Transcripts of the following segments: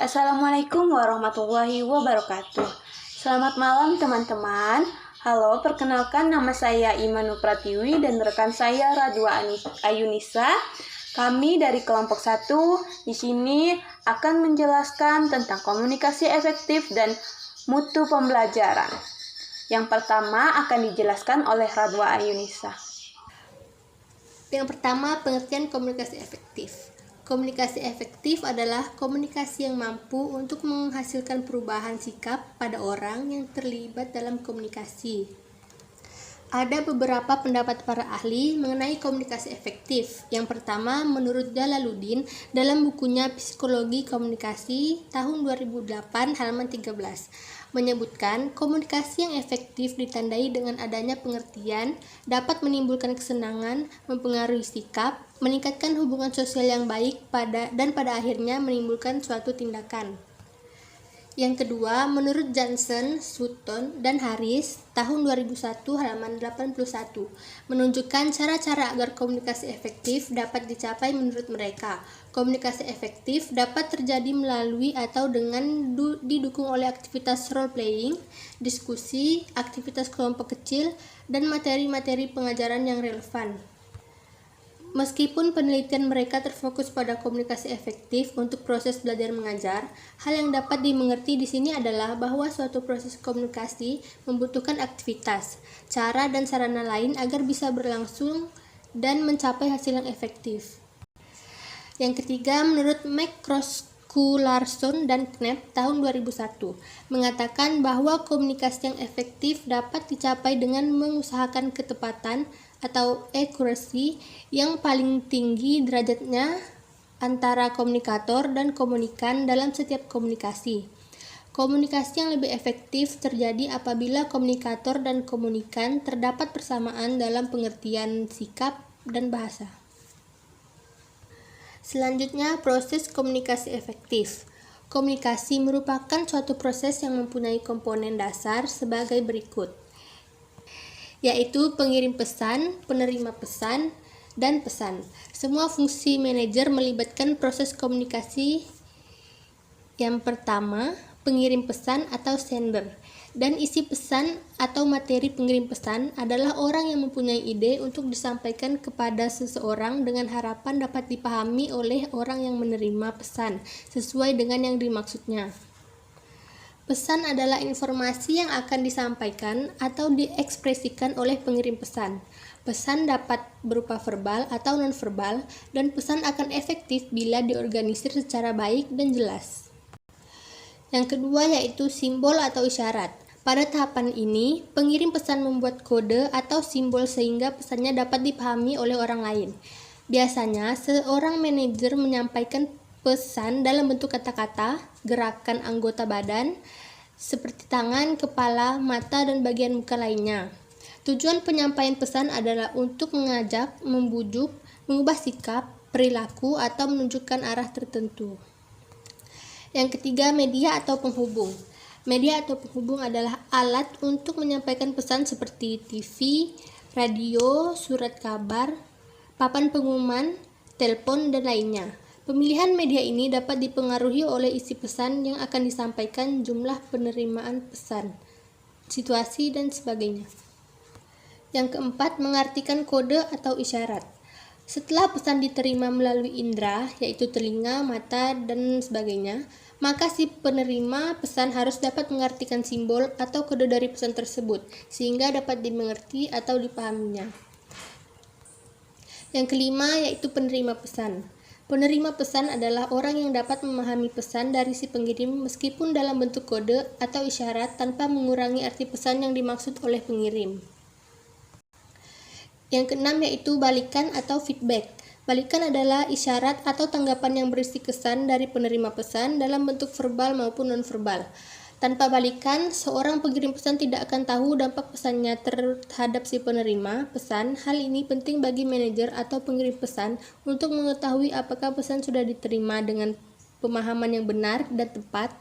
Assalamualaikum warahmatullahi wabarakatuh. Selamat malam teman-teman. Halo, perkenalkan nama saya Imanu Pratiwi dan rekan saya Radwa Ayunisa. Kami dari kelompok 1 di sini akan menjelaskan tentang komunikasi efektif dan mutu pembelajaran. Yang pertama akan dijelaskan oleh Radwa Ayunisa. Yang pertama, pengertian komunikasi efektif. Komunikasi efektif adalah komunikasi yang mampu untuk menghasilkan perubahan sikap pada orang yang terlibat dalam komunikasi. Ada beberapa pendapat para ahli mengenai komunikasi efektif. Yang pertama, menurut Jalaluddin dalam bukunya Psikologi Komunikasi tahun 2008 halaman 13, menyebutkan komunikasi yang efektif ditandai dengan adanya pengertian, dapat menimbulkan kesenangan, mempengaruhi sikap, meningkatkan hubungan sosial yang baik dan pada akhirnya menimbulkan suatu tindakan. Yang kedua, menurut Johnson, Sutton, dan Harris tahun 2001 halaman 81 menunjukkan cara-cara agar komunikasi efektif dapat dicapai menurut mereka. Komunikasi efektif dapat terjadi melalui atau dengan didukung oleh aktivitas role playing, diskusi, aktivitas kelompok kecil, dan materi-materi pengajaran yang relevan. Meskipun penelitian mereka terfokus pada komunikasi efektif untuk proses belajar mengajar, hal yang dapat dimengerti di sini adalah bahwa suatu proses komunikasi membutuhkan aktivitas, cara dan sarana lain agar bisa berlangsung dan mencapai hasil yang efektif. Yang ketiga, menurut Larson dan Knapp tahun 2001 mengatakan bahwa komunikasi yang efektif dapat dicapai dengan mengusahakan ketepatan atau accuracy yang paling tinggi derajatnya antara komunikator dan komunikan dalam setiap komunikasi. Komunikasi yang lebih efektif terjadi apabila komunikator dan komunikan terdapat persamaan dalam pengertian sikap dan bahasa. Selanjutnya, proses komunikasi efektif. Komunikasi merupakan suatu proses yang mempunyai komponen dasar sebagai berikut, yaitu pengirim pesan, penerima pesan, dan pesan. Semua fungsi manajer melibatkan proses komunikasi. Yang pertama, pengirim pesan atau sender, dan isi pesan atau materi pengirim pesan adalah orang yang mempunyai ide untuk disampaikan kepada seseorang dengan harapan dapat dipahami oleh orang yang menerima pesan sesuai dengan yang dimaksudnya. Pesan adalah informasi yang akan disampaikan atau diekspresikan oleh pengirim pesan. Pesan dapat berupa verbal atau nonverbal, dan pesan akan efektif bila diorganisir secara baik dan jelas. Yang kedua yaitu simbol atau isyarat. Pada tahapan ini, pengirim pesan membuat kode atau simbol sehingga pesannya dapat dipahami oleh orang lain. Biasanya, seorang manajer menyampaikan pesan dalam bentuk kata-kata, gerakan anggota badan, seperti tangan, kepala, mata, dan bagian muka lainnya. Tujuan penyampaian pesan adalah untuk mengajak, membujuk, mengubah sikap, perilaku, atau menunjukkan arah tertentu. Yang ketiga, media atau penghubung. Media atau penghubung adalah alat untuk menyampaikan pesan seperti TV, radio, surat kabar, papan pengumuman, telepon, dan lainnya. Pemilihan media ini dapat dipengaruhi oleh isi pesan yang akan disampaikan, jumlah penerimaan pesan, situasi, dan sebagainya. Yang keempat, mengartikan kode atau isyarat. Setelah pesan diterima melalui indera, yaitu telinga, mata, dan sebagainya, maka si penerima pesan harus dapat mengartikan simbol atau kode dari pesan tersebut, sehingga dapat dimengerti atau dipahaminya. Yang kelima yaitu penerima pesan. Penerima pesan adalah orang yang dapat memahami pesan dari si pengirim meskipun dalam bentuk kode atau isyarat tanpa mengurangi arti pesan yang dimaksud oleh pengirim. Yang keenam yaitu balikan atau feedback. Balikan adalah isyarat atau tanggapan yang berisi kesan dari penerima pesan dalam bentuk verbal maupun nonverbal. Tanpa balikan, seorang pengirim pesan tidak akan tahu dampak pesannya terhadap si penerima pesan. Hal ini penting bagi manajer atau pengirim pesan untuk mengetahui apakah pesan sudah diterima dengan pemahaman yang benar dan tepat.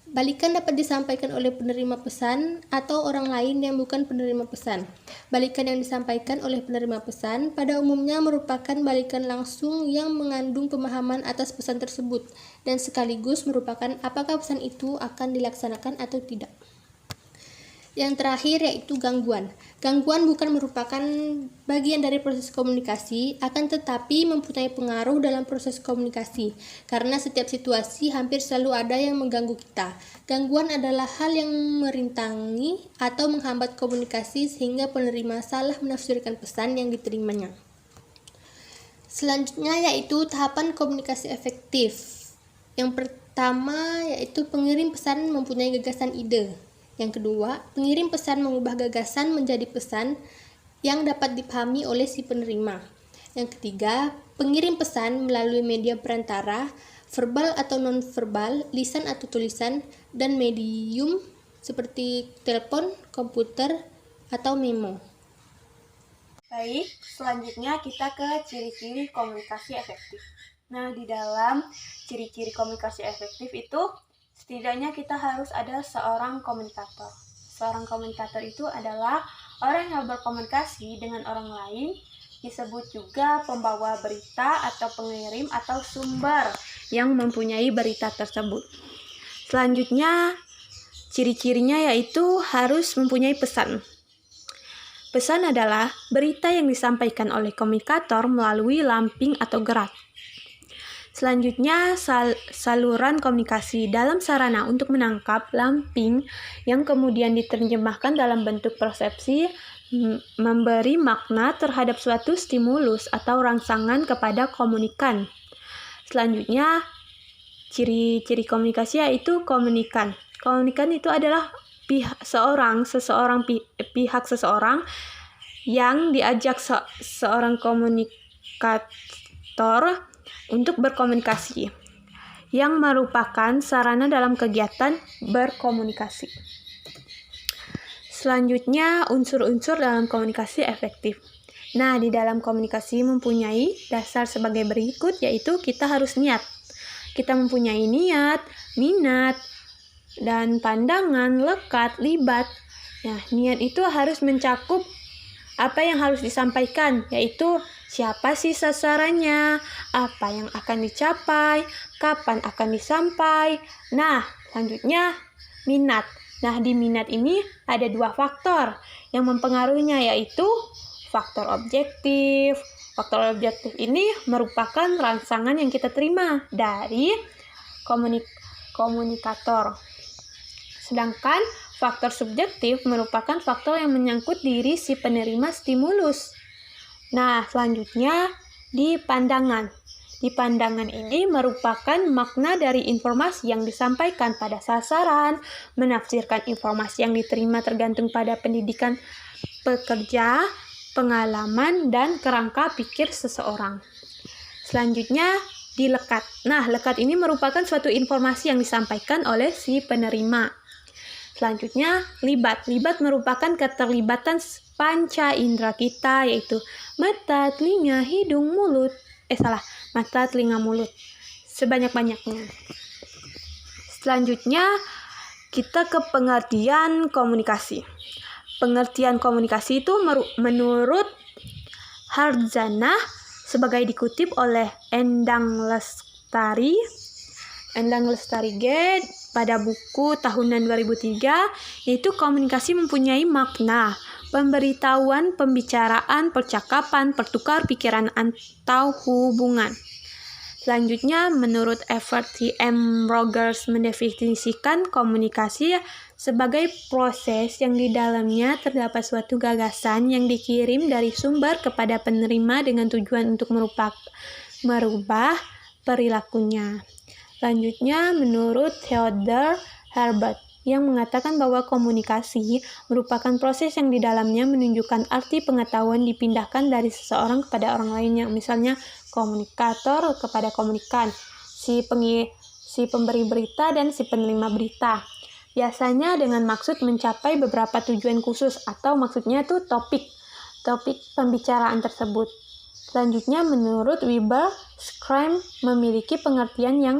Balikan dapat disampaikan oleh penerima pesan atau orang lain yang bukan penerima pesan. Balikan yang disampaikan oleh penerima pesan pada umumnya merupakan balikan langsung yang mengandung pemahaman atas pesan tersebut dan sekaligus merupakan apakah pesan itu akan dilaksanakan atau tidak. Yang terakhir yaitu gangguan. Gangguan bukan merupakan bagian dari proses komunikasi, akan tetapi mempunyai pengaruh dalam proses komunikasi, karena setiap situasi hampir selalu ada yang mengganggu kita. Gangguan adalah hal yang merintangi atau menghambat komunikasi sehingga penerima salah menafsirkan pesan yang diterimanya. Selanjutnya yaitu tahapan komunikasi efektif. Yang pertama yaitu pengirim pesan mempunyai gagasan ide. Yang kedua, pengirim pesan mengubah gagasan menjadi pesan yang dapat dipahami oleh si penerima. Yang ketiga, pengirim pesan melalui media perantara, verbal atau non-verbal, lisan atau tulisan, dan medium seperti telepon, komputer, atau memo. Baik, selanjutnya kita ke ciri-ciri komunikasi efektif. Nah, di dalam ciri-ciri komunikasi efektif itu setidaknya kita harus ada seorang komunikator. Seorang komunikator itu adalah orang yang berkomunikasi dengan orang lain, disebut juga pembawa berita atau pengirim atau sumber yang mempunyai berita tersebut. Selanjutnya, ciri-cirinya yaitu harus mempunyai pesan. Pesan adalah berita yang disampaikan oleh komunikator melalui lamping atau gerak. Selanjutnya, saluran komunikasi dalam sarana untuk menangkap lamping yang kemudian diterjemahkan dalam bentuk persepsi, memberi makna terhadap suatu stimulus atau rangsangan kepada komunikan. Selanjutnya, ciri-ciri komunikasi yaitu komunikan. Komunikan itu adalah pihak seseorang yang diajak seorang komunikator untuk berkomunikasi, yang merupakan sarana dalam kegiatan berkomunikasi. Selanjutnya, unsur-unsur dalam komunikasi efektif. Nah, di dalam komunikasi mempunyai dasar sebagai berikut, yaitu kita harus niat. Kita mempunyai niat, minat, dan pandangan, lekat, libat. Nah, niat itu harus mencakup apa yang harus disampaikan, yaitu siapa sih sasarannya, apa yang akan dicapai, kapan akan disampai. Nah, selanjutnya minat. Nah, di minat ini ada dua faktor yang mempengaruhinya, yaitu faktor objektif. Faktor objektif ini merupakan rangsangan yang kita terima dari komunikator. Sedangkan faktor subjektif merupakan faktor yang menyangkut diri si penerima stimulus. Nah, selanjutnya di pandangan. Di pandangan ini merupakan makna dari informasi yang disampaikan pada sasaran, menafsirkan informasi yang diterima tergantung pada pendidikan pekerja, pengalaman, dan kerangka pikir seseorang. Selanjutnya di lekat. Nah, lekat ini merupakan suatu informasi yang disampaikan oleh si penerima. Selanjutnya, libat. Libat merupakan keterlibatan panca indera kita, yaitu mata, telinga, hidung, mulut. Mata, telinga, mulut. Sebanyak-banyaknya. Selanjutnya, kita ke pengertian komunikasi. Pengertian komunikasi itu menurut Hardzanah sebagai dikutip oleh Endang Lestari G pada buku tahunan 2003, yaitu komunikasi mempunyai makna pemberitahuan, pembicaraan, percakapan, pertukar pikiran atau hubungan. Selanjutnya, menurut Evert T. M. Rogers mendefinisikan komunikasi sebagai proses yang di dalamnya terdapat suatu gagasan yang dikirim dari sumber kepada penerima dengan tujuan untuk merubah perilakunya. Selanjutnya, menurut Theodore Herbert yang mengatakan bahwa komunikasi merupakan proses yang di dalamnya menunjukkan arti pengetahuan dipindahkan dari seseorang kepada orang lainnya. Misalnya, komunikator kepada komunikan, si pemberi berita dan si penerima berita. Biasanya dengan maksud mencapai beberapa tujuan khusus atau maksudnya itu topik pembicaraan tersebut. Selanjutnya, menurut Weber, Scrum memiliki pengertian yang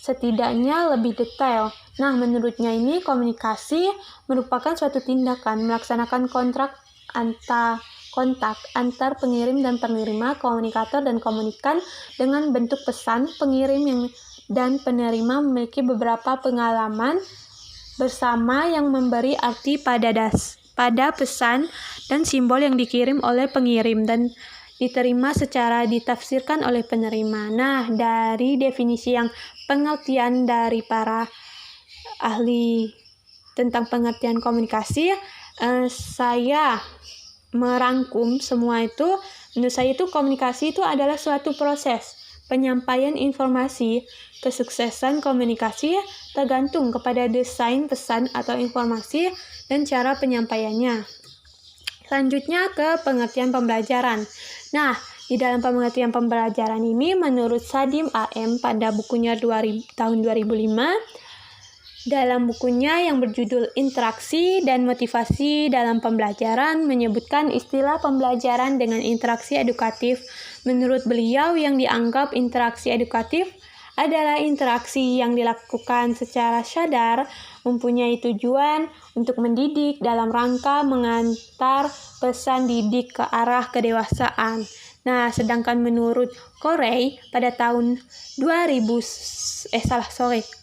setidaknya lebih detail. Nah, menurutnya ini komunikasi merupakan suatu tindakan melaksanakan kontak antar pengirim dan penerima, komunikator dan komunikan dengan bentuk pesan. Pengirim dan penerima memiliki beberapa pengalaman bersama yang memberi arti pada pesan dan simbol yang dikirim oleh pengirim dan diterima secara ditafsirkan oleh penerima. Nah, dari definisi yang pengertian dari para ahli tentang pengertian komunikasi, saya merangkum semua itu. Menurut saya itu komunikasi itu adalah suatu proses penyampaian informasi. Kesuksesan komunikasi tergantung kepada desain pesan atau informasi dan cara penyampaiannya. Selanjutnya ke pengertian pembelajaran. Nah, di dalam pengertian pembelajaran ini menurut Sadim AM pada bukunya tahun 2005, dalam bukunya yang berjudul Interaksi dan Motivasi dalam Pembelajaran menyebutkan istilah pembelajaran dengan interaksi edukatif. Menurut beliau, yang dianggap interaksi edukatif adalah interaksi yang dilakukan secara sadar, mempunyai tujuan untuk mendidik dalam rangka mengantar pesan didik ke arah kedewasaan. Nah, sedangkan menurut Corey pada tahun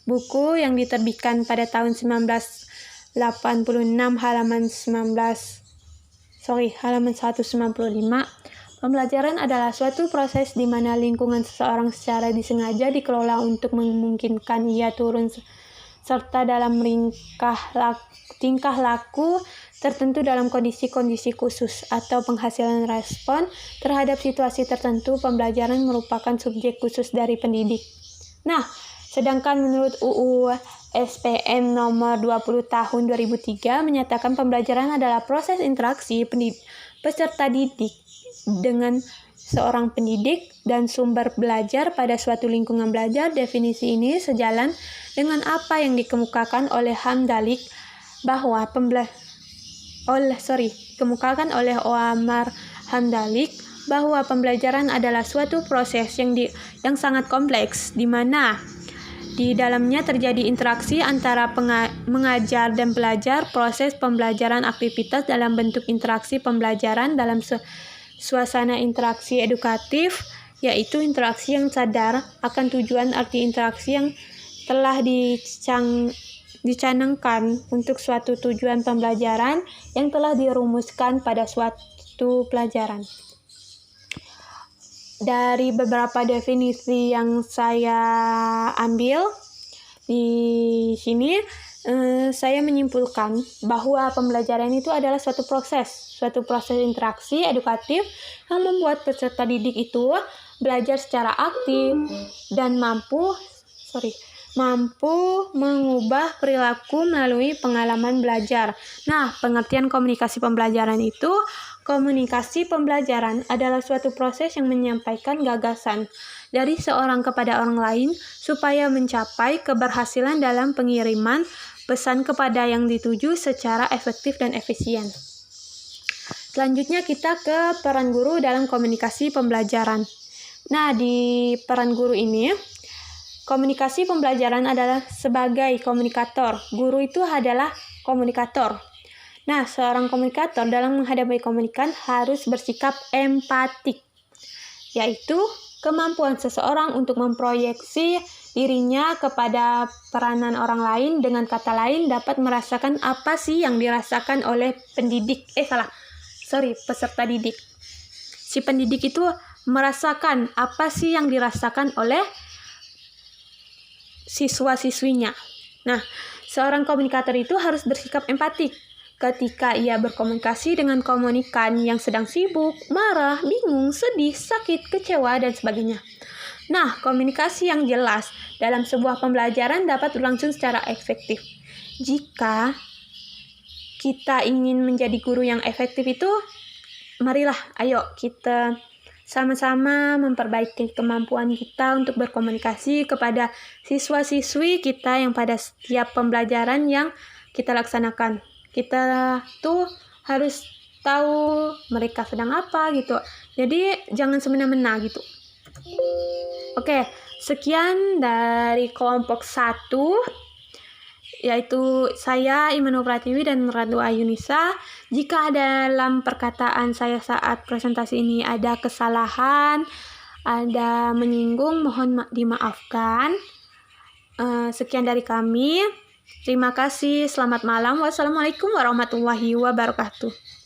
buku yang diterbitkan pada tahun 1986 halaman 195, pembelajaran adalah suatu proses di mana lingkungan seseorang secara disengaja dikelola untuk memungkinkan ia turun serta dalam tingkah laku tertentu dalam kondisi-kondisi khusus atau penghasilan respon terhadap situasi tertentu. Pembelajaran merupakan subjek khusus dari pendidik. Nah, sedangkan menurut UU SPM nomor 20 tahun 2003 menyatakan pembelajaran adalah proses interaksi peserta didik dengan seorang pendidik dan sumber belajar pada suatu lingkungan belajar. Definisi ini sejalan dengan apa yang dikemukakan oleh Omar Hamdalik bahwa pembelajaran adalah suatu proses yang sangat kompleks di mana di dalamnya terjadi interaksi antara mengajar dan pelajar. Proses pembelajaran aktivitas dalam bentuk interaksi pembelajaran dalam suasana interaksi edukatif, yaitu interaksi yang sadar akan tujuan arti interaksi yang telah dicanangkan untuk suatu tujuan pembelajaran yang telah dirumuskan pada suatu pelajaran. Dari beberapa definisi yang saya ambil di sini, saya menyimpulkan bahwa pembelajaran itu adalah suatu proses interaksi edukatif yang membuat peserta didik itu belajar secara aktif dan mampu mengubah perilaku melalui pengalaman belajar. Nah, pengertian komunikasi pembelajaran itu, komunikasi pembelajaran adalah suatu proses yang menyampaikan gagasan dari seorang kepada orang lain supaya mencapai keberhasilan dalam pengiriman pesan kepada yang dituju secara efektif dan efisien. Selanjutnya kita ke peran guru dalam komunikasi pembelajaran. Nah, di peran guru ini, komunikasi pembelajaran adalah sebagai komunikator. Guru itu adalah komunikator. Nah, seorang komunikator dalam menghadapi komunikan harus bersikap empatik, yaitu kemampuan seseorang untuk memproyeksi dirinya kepada peranan orang lain. Dengan kata lain, dapat merasakan apa sih yang dirasakan oleh peserta didik. Si pendidik itu merasakan apa sih yang dirasakan oleh siswa-siswinya. Nah, seorang komunikator itu harus bersikap empatik ketika ia berkomunikasi dengan komunikan yang sedang sibuk, marah, bingung, sedih, sakit, kecewa, dan sebagainya. Nah, komunikasi yang jelas dalam sebuah pembelajaran dapat berlangsung secara efektif. Jika kita ingin menjadi guru yang efektif itu, marilah, ayo kita sama-sama memperbaiki kemampuan kita untuk berkomunikasi kepada siswa-siswi kita yang pada setiap pembelajaran yang kita laksanakan. Kita tuh harus tahu mereka sedang apa gitu. Jadi jangan semena-mena gitu. Oke, Sekian dari kelompok 1, yaitu saya Imanu Pratiwi dan Radwa Ayunisa. Jika dalam perkataan saya saat presentasi ini ada kesalahan, ada menyinggung, mohon dimaafkan. Sekian dari kami. Terima kasih. Selamat malam. Wassalamualaikum warahmatullahi wabarakatuh.